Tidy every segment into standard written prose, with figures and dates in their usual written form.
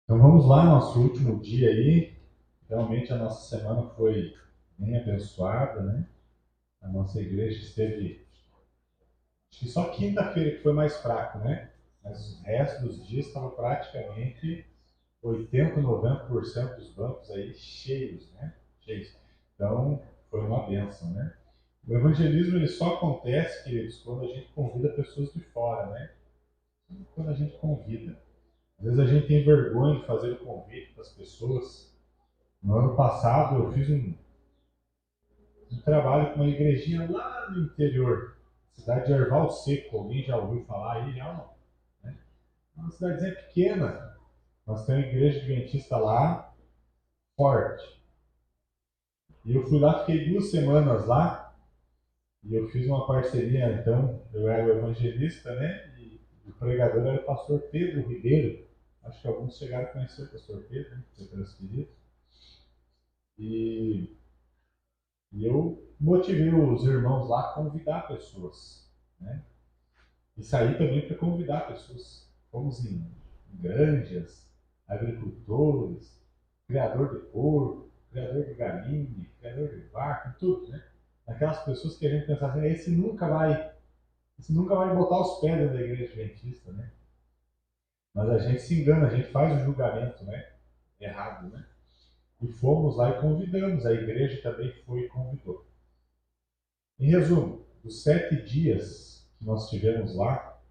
Então vamos lá, nosso último dia aí. Realmente a nossa semana foi bem abençoada, né? A nossa igreja esteve, acho que só quinta-feira que foi mais fraco, né? Mas o resto dos dias estava praticamente 80, 90% dos bancos aí cheios, né? Cheios. Então foi uma bênção, né? O evangelismo ele só acontece, queridos, quando a gente convida pessoas de fora, né? Quando a gente convida. Às vezes a gente tem vergonha de fazer o convite para as pessoas. No ano passado eu fiz um trabalho com uma igrejinha lá no interior, cidade de Erval Seco. Alguém já ouviu falar aí? Já não? Né? É uma cidadezinha pequena. Nós temos uma igreja adventista lá, forte. E eu fui lá, fiquei 2 semanas lá, e eu fiz uma parceria, então, eu era o evangelista, né? E o pregador era o pastor Pedro Ribeiro. Acho que alguns chegaram a conhecer o pastor Pedro, né? Seu transferido. E E eu motivei os irmãos lá a convidar pessoas, né? E saí também para convidar pessoas. Fomos em granjas, agricultores, criador de porco, criador de galinha, criador de vaca, tudo, né? Aquelas pessoas que a gente pensa assim, esse nunca vai botar os pés dentro da igreja adventista, né? Mas a gente se engana, a gente faz o julgamento, né? Errado, né? E fomos lá e convidamos, a igreja também foi e convidou. Em resumo, dos 7 dias que nós tivemos lá,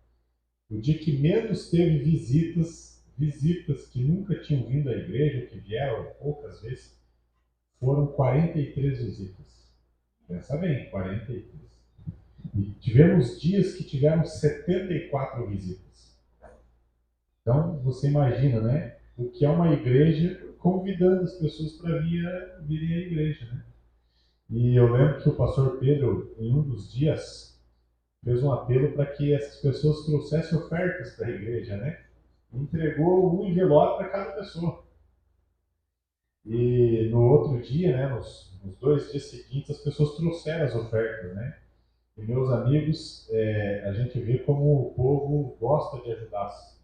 o dia que menos teve visitas que nunca tinham vindo à igreja, que vieram poucas vezes, foram 43 visitas. Pensa bem, 43. E tivemos dias que tivemos 74 visitas. Então, você imagina, né? O que é uma igreja convidando as pessoas para virem à igreja, né? E eu lembro que o pastor Pedro, em um dos dias, fez um apelo para que essas pessoas trouxessem ofertas para a igreja, né? Entregou um envelope para cada pessoa. E no outro dia, né, nos 2 dias seguintes, as pessoas trouxeram as ofertas, né? E meus amigos, a gente vê como o povo gosta de ajudar as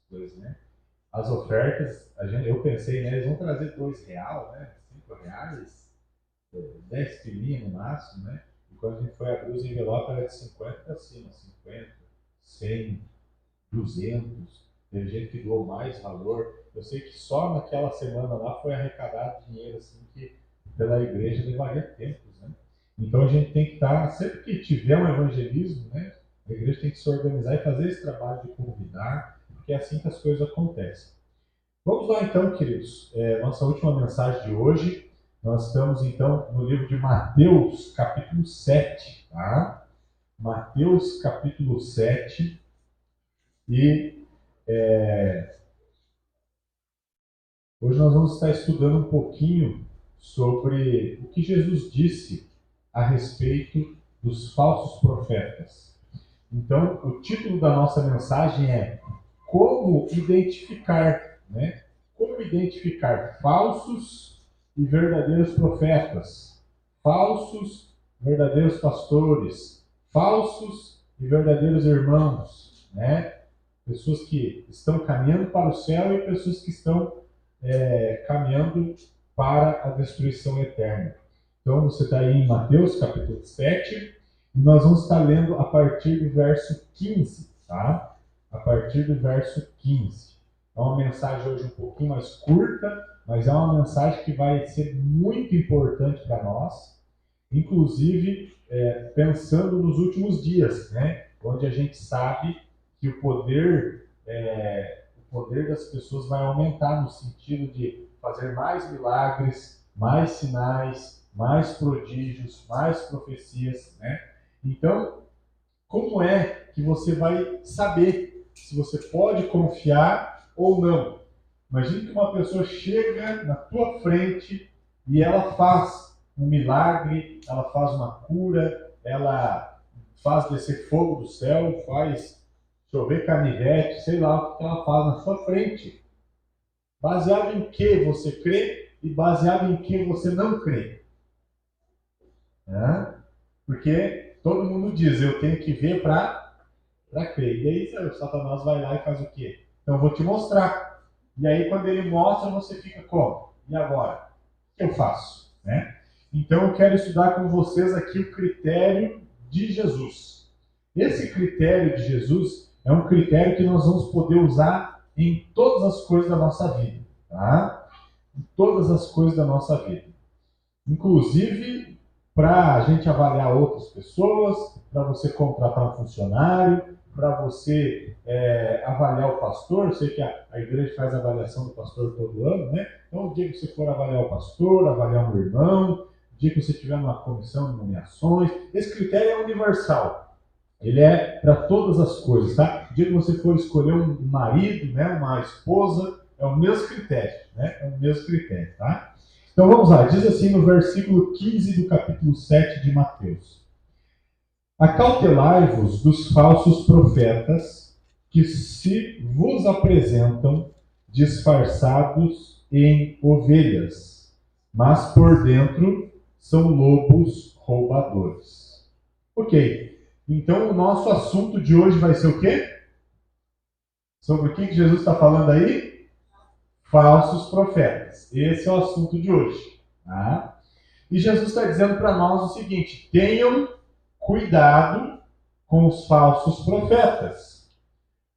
coisas, né? As ofertas, eu pensei, né, eles vão trazer R$ 2, né? R$ 5, 10 pilinha no máximo, né? E quando a gente foi abrir os envelopes, era de 50 para cima, 50, 100, 200. Teve gente que doou mais valor. Eu sei que só naquela semana lá foi arrecadado dinheiro assim que pela igreja levaria tempos, né? Então a gente tem que estar, sempre que tiver um evangelismo, né? A igreja tem que se organizar e fazer esse trabalho de convidar, porque é assim que as coisas acontecem. Vamos lá então, queridos. Nossa última mensagem de hoje. Nós estamos então no livro de Mateus, capítulo 7, tá? Mateus, capítulo 7. E hoje nós vamos estar estudando um pouquinho sobre o que Jesus disse a respeito dos falsos profetas. Então, o título da nossa mensagem é Como identificar, né? Como identificar falsos e verdadeiros profetas, falsos, verdadeiros pastores, falsos e verdadeiros irmãos, né? Pessoas que estão caminhando para o céu e pessoas que estão caminhando para a destruição eterna. Então você está aí em Mateus capítulo 7 e nós vamos estar lendo a partir do verso 15, tá? A partir do verso 15. É uma mensagem hoje um pouquinho mais curta, mas é uma mensagem que vai ser muito importante para nós, inclusive pensando nos últimos dias, né? Onde a gente sabe que o poder das pessoas vai aumentar no sentido de fazer mais milagres, mais sinais, mais prodígios, mais profecias, né? Então, como é que você vai saber se você pode confiar ou não? Imagine que uma pessoa chega na tua frente e ela faz um milagre, ela faz uma cura, ela faz descer fogo do céu, faz chover canivete, sei lá o que ela faz na sua frente. Baseado em que você crê e baseado em que você não crê. Né? Porque todo mundo diz, eu tenho que ver para crer. E aí o Satanás vai lá e faz o quê? Então eu vou te mostrar. E aí, quando ele mostra, você fica como? E agora? O que eu faço? Né? Então, eu quero estudar com vocês aqui o critério de Jesus. Esse critério de Jesus é um critério que nós vamos poder usar em todas as coisas da nossa vida. Tá? Em todas as coisas da nossa vida. Inclusive, para a gente avaliar outras pessoas, para você contratar um funcionário, para você avaliar o pastor. Eu sei que a igreja faz avaliação do pastor todo ano, né? Então, o dia que você for avaliar o pastor, avaliar um irmão, o dia que você tiver numa comissão de nomeações, esse critério é universal. Ele é para todas as coisas, tá? O dia que você for escolher um marido, né, uma esposa, é o mesmo critério, né? É o mesmo critério, tá? Então vamos lá, diz assim no versículo 15 do capítulo 7 de Mateus: Acautelai-vos dos falsos profetas que se vos apresentam disfarçados em ovelhas, mas por dentro são lobos roubadores. Ok, então o nosso assunto de hoje vai ser o quê? Sobre o que Jesus está falando aí? Falsos profetas. Esse é o assunto de hoje. Tá? E Jesus está dizendo para nós o seguinte: tenham cuidado com os falsos profetas.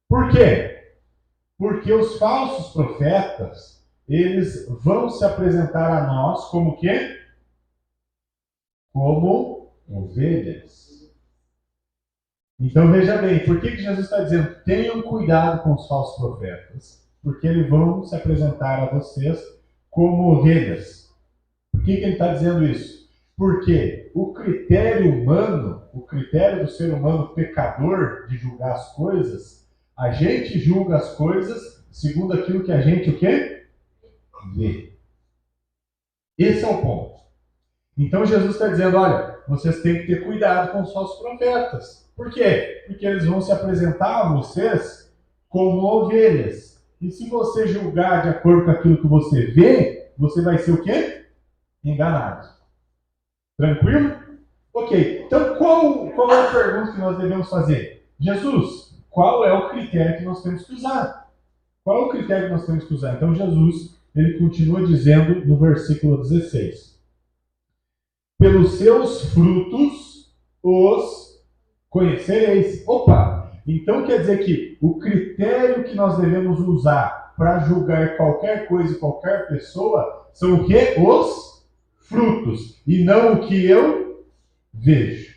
Por quê? Porque os falsos profetas, eles vão se apresentar a nós como quê? Como ovelhas. Então veja bem, por que Jesus está dizendo tenham cuidado com os falsos profetas? Porque eles vão se apresentar a vocês como ovelhas. Por que ele está dizendo isso? Porque o critério humano, o critério do ser humano pecador de julgar as coisas, a gente julga as coisas segundo aquilo que a gente o quê? Vê. Esse é o ponto. Então Jesus está dizendo, olha, vocês têm que ter cuidado com os falsos profetas. Por quê? Porque eles vão se apresentar a vocês como ovelhas. E se você julgar de acordo com aquilo que você vê, você vai ser o quê? Enganado. Tranquilo? Ok. Então, qual é a pergunta que nós devemos fazer? Jesus, qual é o critério que nós temos que usar? Qual é o critério que nós temos que usar? Então, Jesus, ele continua dizendo no versículo 16: pelos seus frutos os conhecereis. Opa! Então quer dizer que o critério que nós devemos usar para julgar qualquer coisa e qualquer pessoa são o quê? Os frutos. E não o que eu vejo.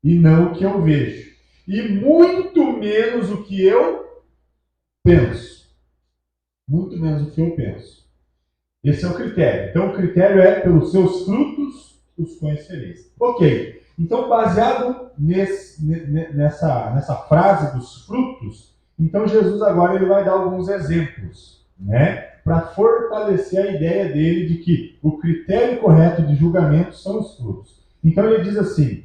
E não o que eu vejo. E muito menos o que eu penso. Muito menos o que eu penso. Esse é o critério. Então o critério é pelos seus frutos os conhecereis. Ok. Então, baseado nessa frase dos frutos, então Jesus agora ele vai dar alguns exemplos, né? Para fortalecer a ideia dele de que o critério correto de julgamento são os frutos. Então ele diz assim: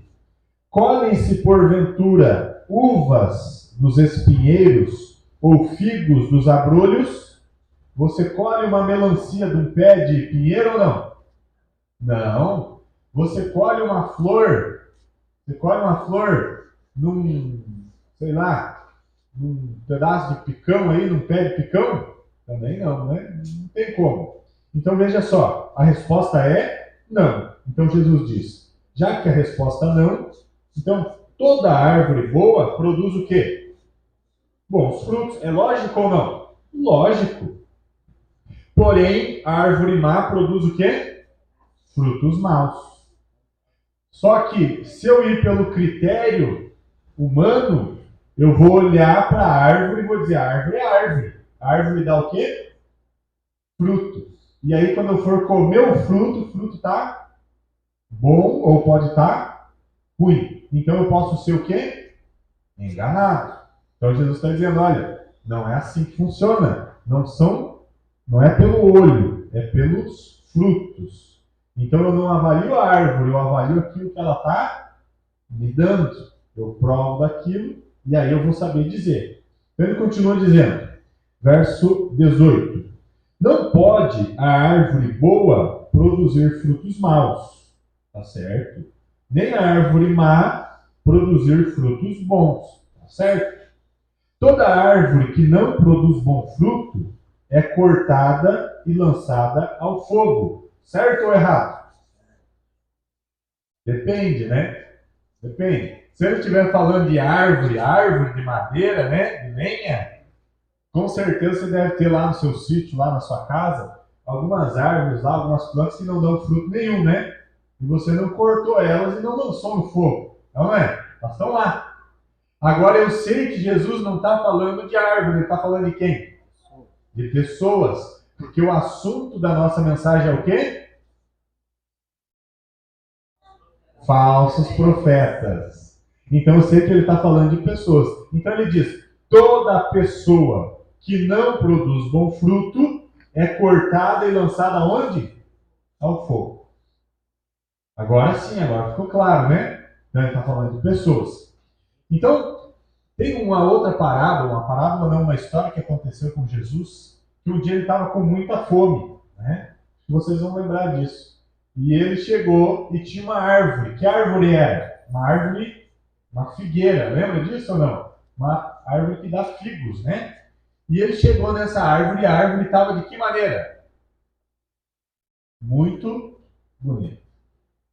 colhem-se porventura uvas dos espinheiros ou figos dos abrolhos? Você colhe uma melancia de um pé de pinheiro ou não? Não. Você colhe uma flor, num, sei lá, num pedaço de picão aí, num pé de picão? Também não, né? Não tem como. Então veja só, a resposta é não. Então Jesus diz, já que a resposta é não, então toda árvore boa produz o quê? Bons frutos. É lógico ou não? Lógico. Porém, a árvore má produz o quê? Frutos maus. Só que, se eu ir pelo critério humano, eu vou olhar para a árvore e vou dizer, a árvore é árvore. A árvore dá o quê? Frutos. E aí, quando eu for comer o fruto está bom ou pode estar ruim. Então, eu posso ser o quê? Enganado. Então, Jesus está dizendo, olha, não é assim que funciona. Não é pelo olho, é pelos frutos. Então eu não avalio a árvore, eu avalio aquilo que ela está me dando. Eu provo daquilo e aí eu vou saber dizer. Então ele continua dizendo, verso 18: não pode a árvore boa produzir frutos maus, tá certo? Nem a árvore má produzir frutos bons, tá certo? Toda árvore que não produz bom fruto, é cortada e lançada ao fogo. Certo ou errado? Depende, né? Depende. Se ele estiver falando de árvore, árvore de madeira, né? De lenha, com certeza você deve ter lá no seu sítio, lá na sua casa, algumas árvores lá, algumas plantas que não dão fruto nenhum, né? E você não cortou elas e não lançou no fogo. Não é? Elas estão lá. Agora eu sei que Jesus não está falando de árvore, ele está falando de quem? De pessoas. Porque o assunto da nossa mensagem é o quê? Falsos profetas. Então eu sei que ele está falando de pessoas. Então ele diz: toda pessoa que não produz bom fruto é cortada e lançada aonde? Ao fogo. Agora sim, agora ficou claro, né? Então ele está falando de pessoas. Então, tem uma outra parábola, não, uma história que aconteceu com Jesus, que um dia ele estava com muita fome, né? Vocês vão lembrar disso. E ele chegou e tinha uma árvore. Que árvore era? Uma árvore, uma figueira. Lembra disso ou não? Uma árvore que dá figos, né? E ele chegou nessa árvore e a árvore estava de que maneira? Muito bonita.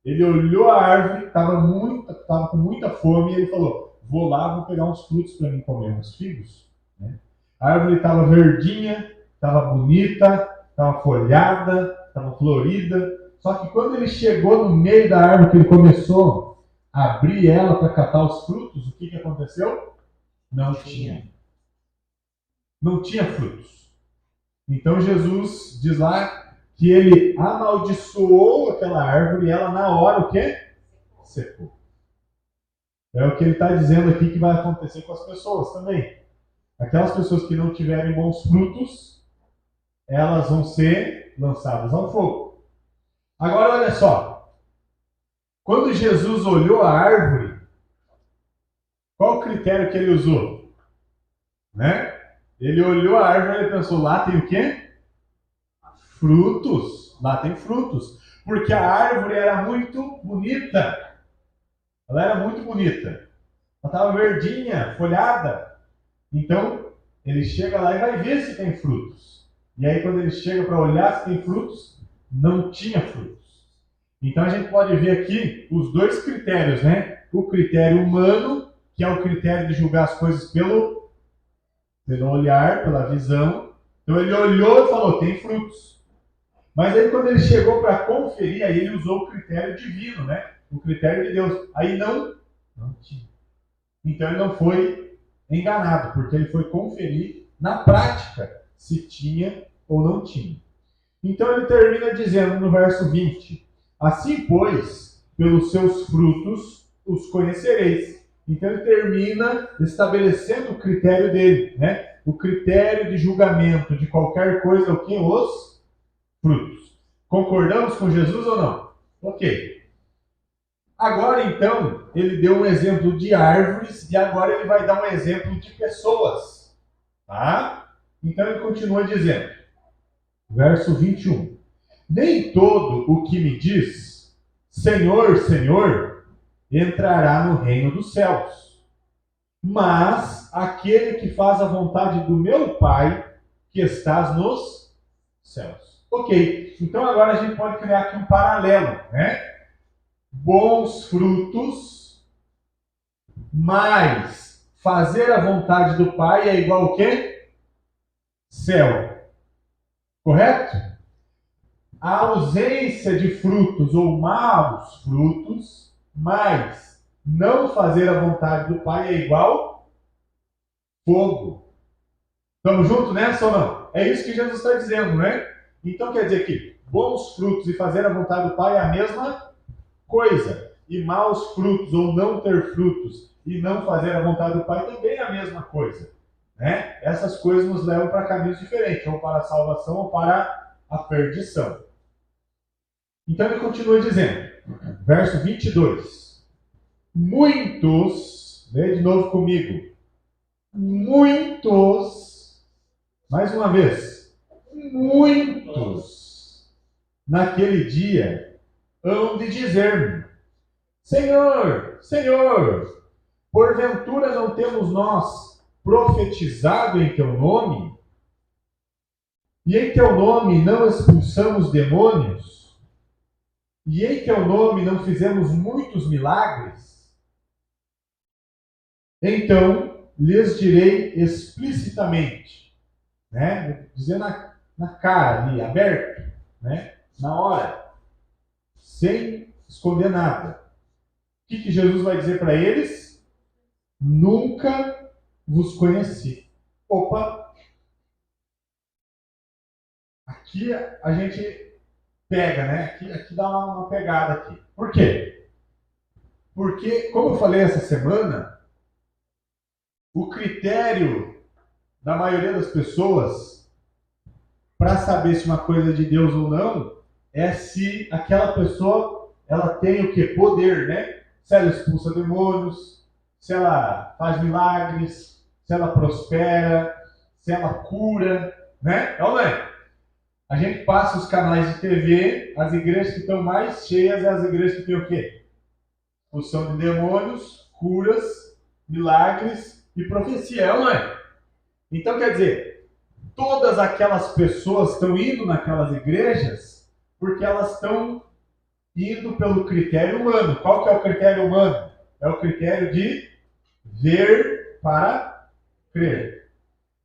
Ele olhou a árvore, estava com muita fome, e ele falou: vou lá, vou pegar uns frutos para mim comer, uns figos. Né? A árvore estava verdinha, estava bonita, estava folhada, estava florida. Só que quando ele chegou no meio da árvore, que ele começou a abrir ela para catar os frutos, o que aconteceu? Não tinha. Não tinha frutos. Então Jesus diz lá que ele amaldiçoou aquela árvore e ela na hora o quê? Secou. É o que ele está dizendo aqui que vai acontecer com as pessoas também. Aquelas pessoas que não tiverem bons frutos, elas vão ser lançadas ao fogo. Agora olha só. Quando Jesus olhou a árvore, qual o critério que ele usou? Né? Ele olhou a árvore e pensou: lá tem o quê? Frutos. Lá tem frutos. Porque a árvore era muito bonita. Ela era muito bonita. Ela estava verdinha, folhada. Então, ele chega lá e vai ver se tem frutos. E aí, quando ele chega para olhar se tem frutos, não tinha frutos. Então, a gente pode ver aqui os dois critérios, né? O critério humano, que é o critério de julgar as coisas pelo olhar, pela visão. Então, ele olhou e falou: tem frutos. Mas aí, quando ele chegou para conferir, aí ele usou o critério divino, né? O critério de Deus. Aí não tinha. Então, ele não foi enganado, porque ele foi conferir na prática se tinha ou não tinha. Então ele termina dizendo no verso 20: assim, pois, pelos seus frutos os conhecereis. Então ele termina estabelecendo o critério dele, né? O critério de julgamento de qualquer coisa, o que? Os frutos. Concordamos com Jesus ou não? Ok. Agora, então, ele deu um exemplo de árvores e agora ele vai dar um exemplo de pessoas. Tá? Então, ele continua dizendo, verso 21. Nem todo o que me diz, Senhor, Senhor, entrará no reino dos céus, mas aquele que faz a vontade do meu Pai, que estás nos céus. Ok, então agora a gente pode criar aqui um paralelo, né? Bons frutos, mas fazer a vontade do Pai é igual ao quê? Céu. Correto? A ausência de frutos ou maus frutos, mas não fazer a vontade do Pai é igual fogo. Estamos juntos nessa ou não? É isso que Jesus está dizendo, né? Então quer dizer que bons frutos e fazer a vontade do Pai é a mesma coisa. E maus frutos ou não ter frutos e não fazer a vontade do Pai também é a mesma coisa. Né? Essas coisas nos levam para caminhos diferentes, ou para a salvação ou para a perdição. Então ele continua dizendo, verso 22. Muitos, lê de novo comigo, muitos, mais uma vez, muitos, naquele dia, hão de dizer-me, Senhor, Senhor, porventura não temos nós profetizado em teu nome? E em teu nome não expulsamos demônios? E em teu nome não fizemos muitos milagres? Então lhes direi explicitamente, né? Dizer na cara ali, aberto, né? Na hora, sem esconder nada. O que Jesus vai dizer para eles? Nunca vos conheci. Opa! Aqui a gente pega, né? Aqui dá uma pegada aqui. Por quê? Porque, como eu falei essa semana, o critério da maioria das pessoas para saber se uma coisa é de Deus ou não é se aquela pessoa ela tem o que? Poder, né? Se ela expulsa demônios, se ela faz milagres, se ela prospera, se ela cura, né? É ou não é? A gente passa os canais de TV, as igrejas que estão mais cheias é as igrejas que têm o quê? Expulsão de demônios, curas, milagres e profecia, é ou não é? Então, quer dizer, todas aquelas pessoas estão indo naquelas igrejas porque elas estão indo pelo critério humano. Qual que é o critério humano? É o critério de ver para crer.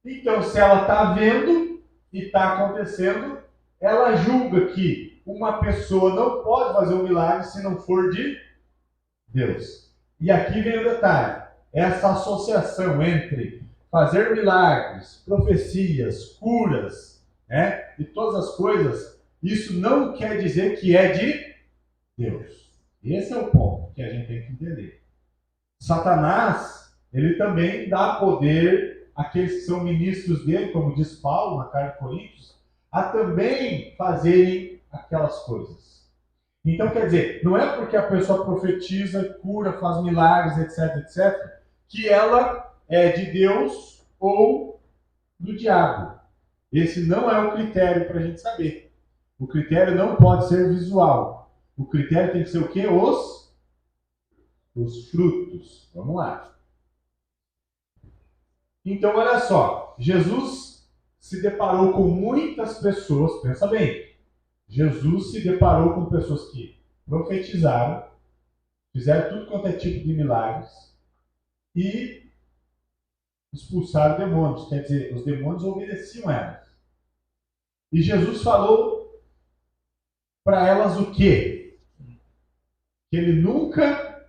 Então, se ela está vendo e está acontecendo, ela julga que uma pessoa não pode fazer um milagre se não for de Deus. E aqui vem o detalhe: essa associação entre fazer milagres, profecias, curas, né, e todas as coisas, isso não quer dizer que é de Deus. Esse é o ponto que a gente tem que entender. Satanás, ele também dá poder àqueles que são ministros dele, como diz Paulo na carta de Coríntios, a também fazerem aquelas coisas. Então, quer dizer, não é porque a pessoa profetiza, cura, faz milagres, etc, etc, que ela é de Deus ou do diabo. Esse não é o critério para a gente saber. O critério não pode ser visual. O critério tem que ser o quê? Os frutos. Vamos lá. Então, olha só. Jesus se deparou com muitas pessoas, pensa bem, Jesus se deparou com pessoas que profetizaram, fizeram tudo quanto é tipo de milagres e expulsaram demônios. Quer dizer, os demônios obedeciam elas. E Jesus falou para elas o quê? Que ele nunca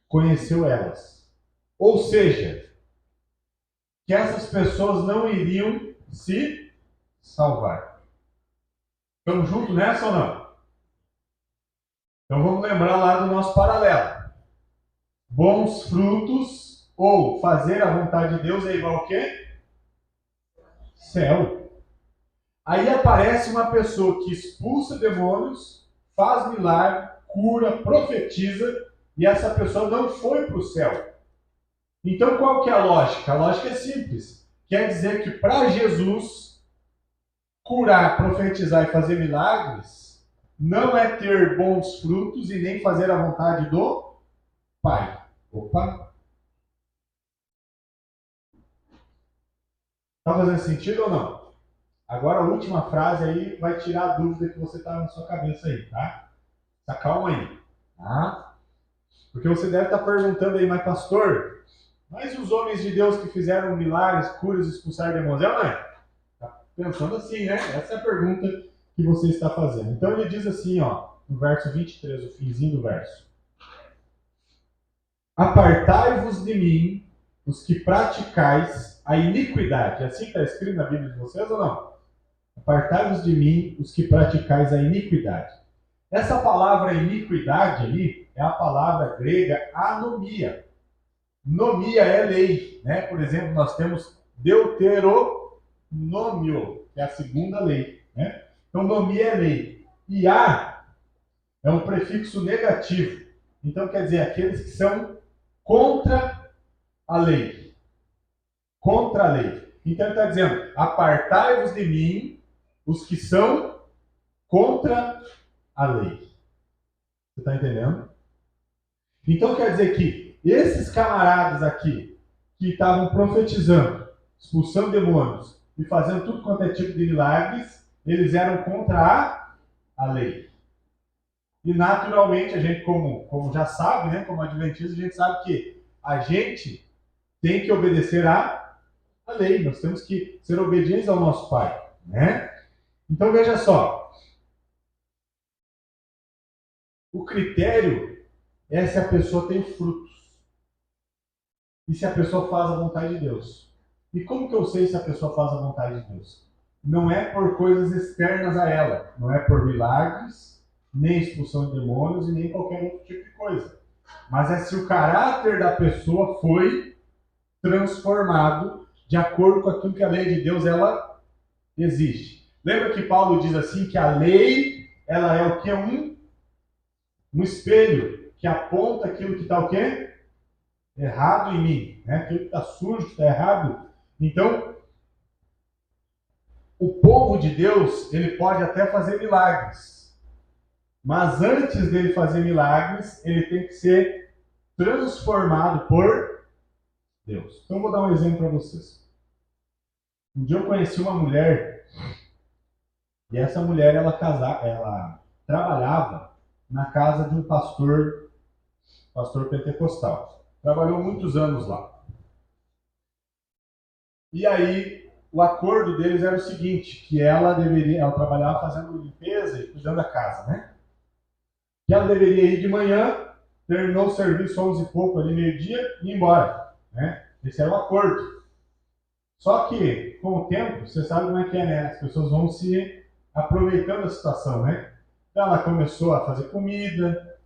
conheceu elas. Ou seja, que essas pessoas não iriam se salvar. Estamos juntos nessa ou não? Então vamos lembrar lá do nosso paralelo. Bons frutos ou fazer a vontade de Deus é igual ao quê? Céu. Aí aparece uma pessoa que expulsa demônios, faz milagre, cura, profetiza, e essa pessoa não foi para o céu. Então qual que é a lógica? A lógica é simples. Quer dizer que para Jesus curar, profetizar e fazer milagres, não é ter bons frutos e nem fazer a vontade do Pai. Opa! Está fazendo sentido ou não? Agora a última frase aí vai tirar a dúvida que você está na sua cabeça aí, tá? Tá calma aí, tá? Porque você deve estar perguntando aí, mas pastor, mas os homens de Deus que fizeram milagres, curas, expulsar demônios, é ou não é? Tá pensando assim, né? Essa é a pergunta que você está fazendo. Então ele diz assim, ó, no verso 23, o finzinho do verso. Apartai-vos de mim, os que praticais a iniquidade. É assim que está escrito na Bíblia de vocês ou não? Apartai-vos de mim, os que praticais a iniquidade. Essa palavra iniquidade ali é a palavra grega anomia. Nomia é lei, né? Por exemplo, nós temos Deuteronômio, que é a segunda lei, né? Então, nomia é lei. E a é um prefixo negativo. Então, quer dizer, aqueles que são contra a lei. Contra a lei. Então, ele está dizendo, apartai-vos de mim, os que são contra a lei. Você está entendendo? Então, quer dizer que esses camaradas aqui, que estavam profetizando, expulsando demônios e fazendo tudo quanto é tipo de milagres, eles eram contra a lei. E naturalmente, a gente, como já sabe, né, como adventista, a gente sabe que a gente tem que obedecer à lei. Nós temos que ser obedientes ao nosso Pai, né? Então veja só, o critério é se a pessoa tem frutos e se a pessoa faz a vontade de Deus. E como que eu sei se a pessoa faz a vontade de Deus? Não é por coisas externas a ela, não é por milagres, nem expulsão de demônios e nem qualquer outro tipo de coisa. Mas é se o caráter da pessoa foi transformado de acordo com aquilo que a lei de Deus ela exige. Lembra que Paulo diz assim que a lei ela é o que? Um espelho que aponta aquilo que está o quê? Errado em mim, né? Aquilo que está sujo, que está errado. Então, o povo de Deus, ele pode até fazer milagres, mas antes dele fazer milagres, ele tem que ser transformado por Deus. Então, eu vou dar um exemplo para vocês. Um dia eu conheci uma mulher, e essa mulher, ela trabalhava na casa de um pastor pentecostal. Trabalhou muitos anos lá. E aí, o acordo deles era o seguinte, que ela trabalhava fazendo limpeza e cuidando da casa, né? Que ela deveria ir de manhã, terminou o serviço 11 e pouco ali, meio-dia, e ir embora, né? Esse era o acordo. Só que, com o tempo, você sabe como é que é, né? As pessoas vão se aproveitando da situação, né? Então ela começou a fazer comida,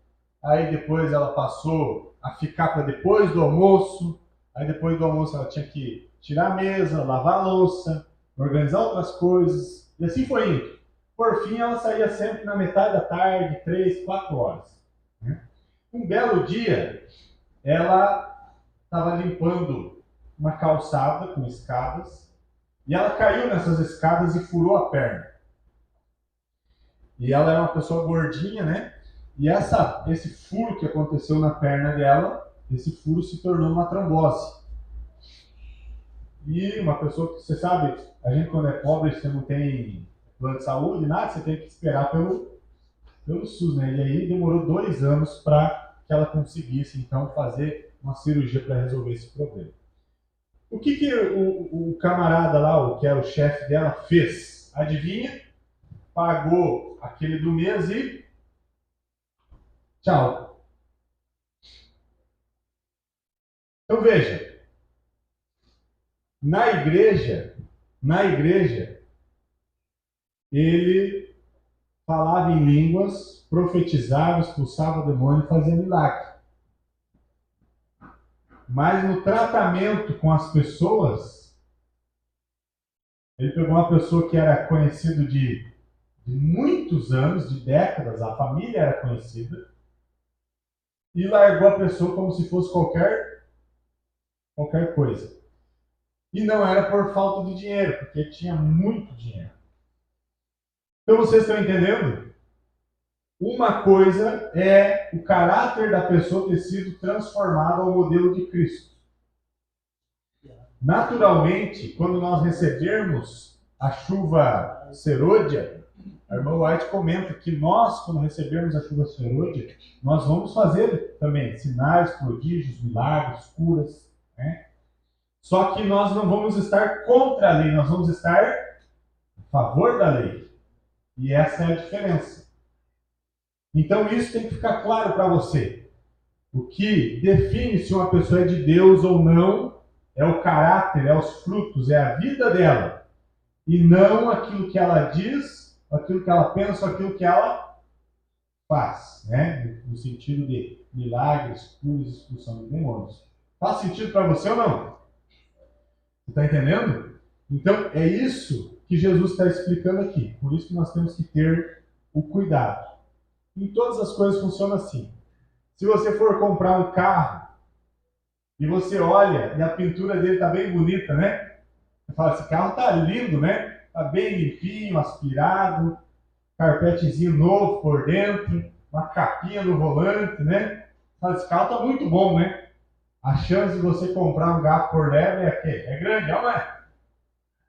aí depois ela passou a ficar para depois do almoço, aí depois do almoço ela tinha que tirar a mesa, lavar a louça, organizar outras coisas, e assim foi indo. Por fim, ela saía sempre na metade da tarde, 3, 4 horas. Né? Um belo dia, ela estava limpando uma calçada com escadas, e ela caiu nessas escadas e furou a perna. E ela era uma pessoa gordinha, né? E esse furo que aconteceu na perna dela, esse furo se tornou uma trombose. E uma pessoa que, você sabe, a gente quando é pobre, você não tem plano de saúde, nada, você tem que esperar pelo SUS, né? E aí demorou 2 anos para que ela conseguisse, então, fazer uma cirurgia para resolver esse problema. O que o camarada lá, o que era o chefe dela, fez? Adivinha? Pagou aquele do mês e tchau. Então veja, na igreja, ele falava em línguas, profetizava, expulsava o demônio e fazia milagre. Mas no tratamento com as pessoas, ele pegou uma pessoa que era conhecido de muitos anos, de décadas, a família era conhecida, e largou a pessoa como se fosse qualquer coisa. E não era por falta de dinheiro, porque tinha muito dinheiro. Então vocês estão entendendo? Uma coisa é o caráter da pessoa ter sido transformado ao modelo de Cristo. Naturalmente, quando nós recebermos a chuva serôdia, a irmã White comenta que nós, quando recebermos a chuva serôdia, nós vamos fazer também sinais, prodígios, milagres, curas, né? Só que nós não vamos estar contra a lei, nós vamos estar a favor da lei. E essa é a diferença. Então isso tem que ficar claro para você. O que define se uma pessoa é de Deus ou não é o caráter, é os frutos, é a vida dela. E não aquilo que ela diz, aquilo que ela pensa, aquilo que ela faz, né? No sentido de milagres, curas, expulsão de demônios. Faz sentido para você ou não? Você está entendendo? Então, é isso que Jesus está explicando aqui. Por isso que nós temos que ter o cuidado. Em todas as coisas funciona assim. Se você for comprar um carro e você olha e a pintura dele está bem bonita, né? Você fala, esse carro está lindo, né? Está bem limpinho, aspirado, carpetezinho novo por dentro, uma capinha no volante, né? Você fala, esse carro está muito bom, né? A chance de você comprar um gato por leve é grande, não é?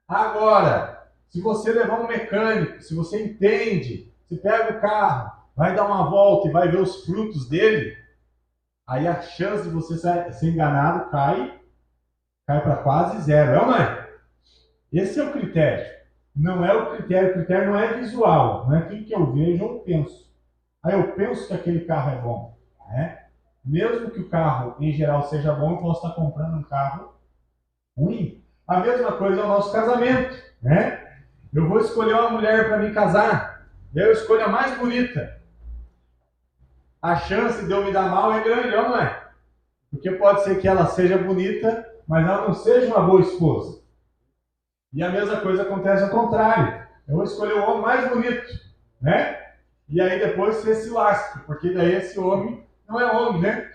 Agora, se você levar um mecânico, se você entende, você pega o carro, vai dar uma volta e vai ver os frutos dele, aí a chance de você ser enganado cai para quase zero, é ou não é? Esse é o critério. Não é o critério não é visual, não é aquilo que eu vejo ou penso. Aí eu penso que aquele carro é bom, né? Mesmo que o carro em geral seja bom, eu posso estar comprando um carro ruim. A mesma coisa é o nosso casamento, né? Eu vou escolher uma mulher para me casar, e aí eu escolho a mais bonita. A chance de eu me dar mal é grande, não é? Porque pode ser que ela seja bonita, mas ela não seja uma boa esposa. E a mesma coisa acontece ao contrário. Eu vou escolher o homem mais bonito, né? E aí depois você se lasca, porque daí esse homem não é homem, né?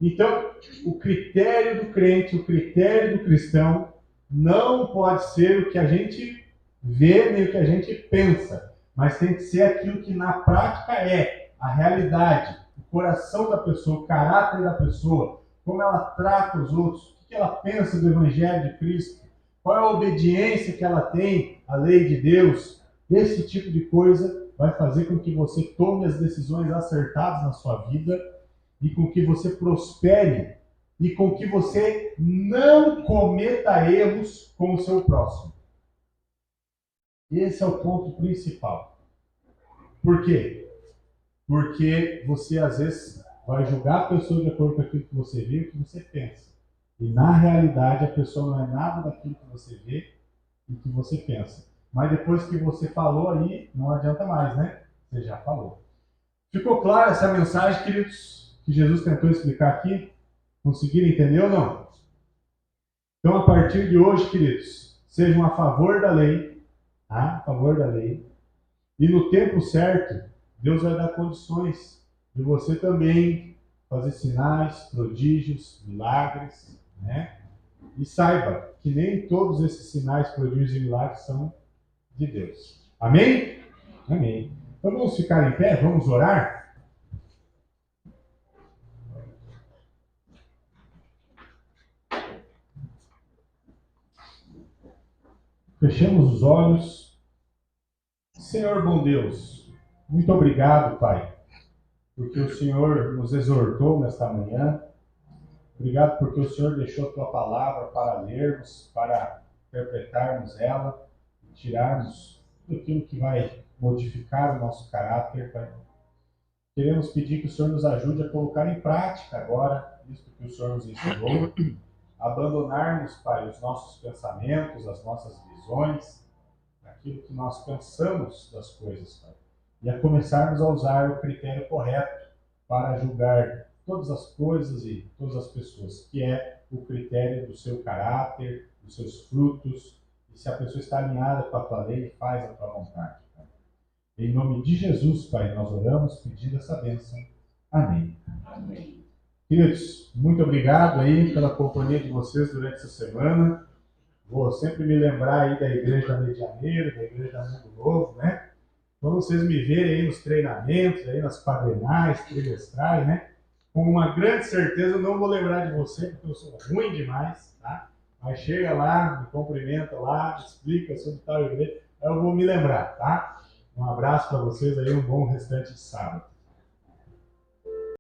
Então, o critério do crente, o critério do cristão, não pode ser o que a gente vê nem o que a gente pensa, mas tem que ser aquilo que na prática é a realidade, o coração da pessoa, o caráter da pessoa, como ela trata os outros, o que ela pensa do Evangelho de Cristo, qual é a obediência que ela tem à lei de Deus. Esse tipo de coisa vai fazer com que você tome as decisões acertadas na sua vida e com que você prospere e com que você não cometa erros com o seu próximo. Esse é o ponto principal. Por quê? Porque você às vezes vai julgar a pessoa de acordo com aquilo que você vê e o que você pensa. E na realidade a pessoa não é nada daquilo que você vê e que você pensa. Mas depois que você falou aí, não adianta mais, né? Você já falou. Ficou clara essa mensagem, queridos, que Jesus tentou explicar aqui? Conseguiram entender ou não? Então, a partir de hoje, queridos, sejam a favor da lei, tá? A favor da lei. E no tempo certo, Deus vai dar condições de você também fazer sinais, prodígios, milagres, né? E saiba que nem todos esses sinais, prodígios e milagres são de Deus. Amém? Amém. Então vamos ficar em pé, vamos orar? Fechemos os olhos. Senhor bom Deus, muito obrigado, Pai, porque o Senhor nos exortou nesta manhã. Obrigado porque o Senhor deixou a tua palavra para lermos, para interpretarmos ela e tirarmos tudo aquilo que vai modificar o nosso caráter, Pai. Queremos pedir que o Senhor nos ajude a colocar em prática agora isso que o Senhor nos ensinou, abandonarmos, Pai, os nossos pensamentos, as nossas visões, aquilo que nós pensamos das coisas, Pai, e a começarmos a usar o critério correto para julgar todas as coisas e todas as pessoas, que é o critério do seu caráter, dos seus frutos, e se a pessoa está alinhada com a tua lei e faz a tua vontade. Pai. Em nome de Jesus, Pai, nós oramos pedindo essa bênção. Amém. Amém. Queridos, muito obrigado aí pela companhia de vocês durante essa semana. Vou sempre me lembrar aí da Igreja da Medianeira, da Igreja da Mundo Novo, né? Quando vocês me verem aí nos treinamentos, aí nas quadrenais, trimestrais, né? Com uma grande certeza eu não vou lembrar de você, porque eu sou ruim demais, tá? Mas chega lá, me cumprimenta lá, explica sobre tal igreja, aí eu vou me lembrar, tá? Um abraço para vocês aí, um bom restante de sábado.